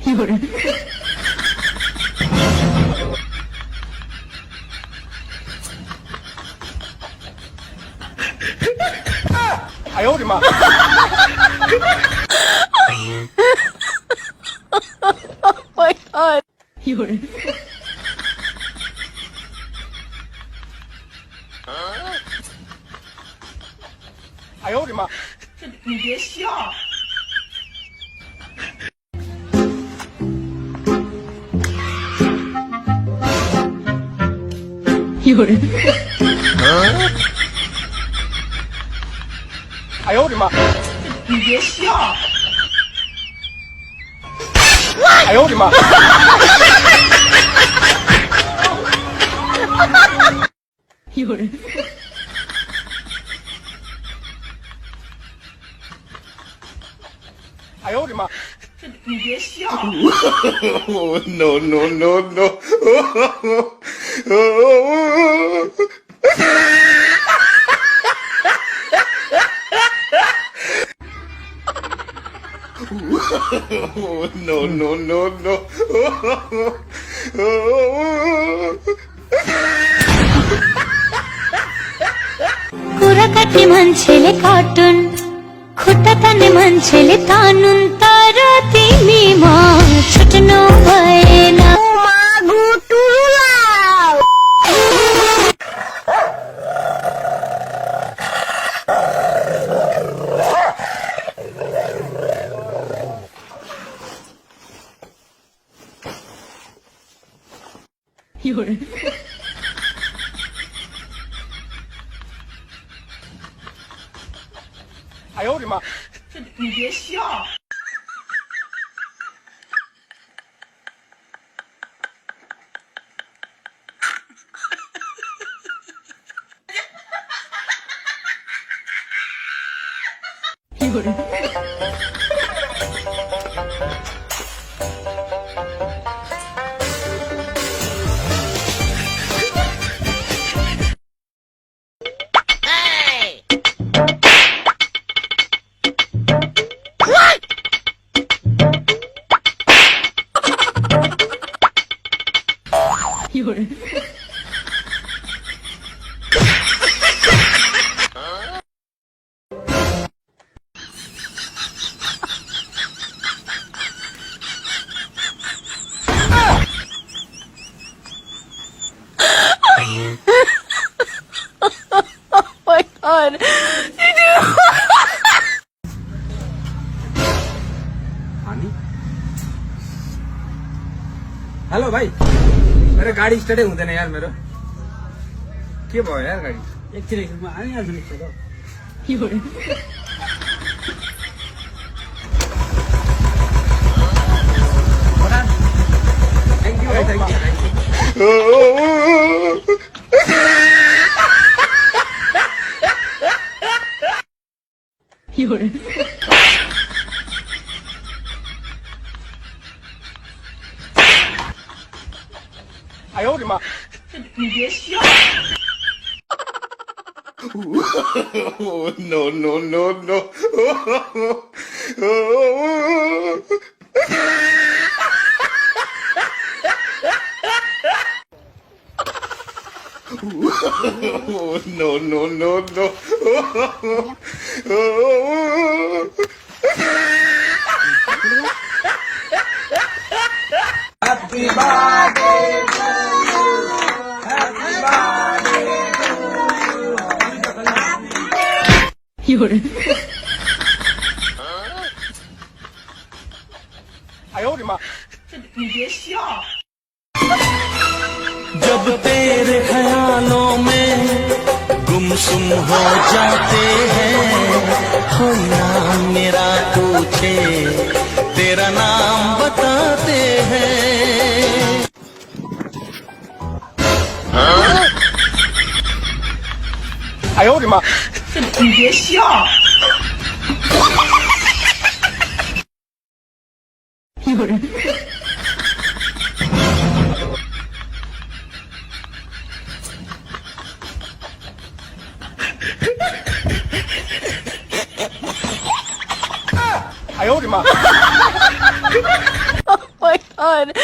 有人，哎呦我的妈！My God！有人，哎呦我的妈！你别笑。有人，哎呦我的妈！你别笑。哎呦我的妈！有人，哎呦我的妈！你别笑。No no no no！ No no no no！ কুড়াকাটি মান ছেলে cartoon খুঁটা টানে মান ছেলে টানুন তারা তিনি মা ছুটনো হয় না有人，哎呦我的妈！你别笑。有人，有人，My God！ हेलो भाई मेरा गाड़ी स्टार्ट हुँदैन यार मेरो के भयो यार गाडी एकछिन म आइहाल्छु नि त।有人，थ्याङ्क यू भाइ thank यू有人，哎呦我的妈！你别笑。No no no no！ No no no no！ Happy birthday to you Happy birthday to you 有人，哎呦我的妈！你别笑。 जब तेरे ख्यालों में गुमसुम हो जाते हैं कोई नाम मेरा पूछे तेरा नाम बताते हैं哎呦我的妈！你别笑。有人，哎呦我的妈！ god.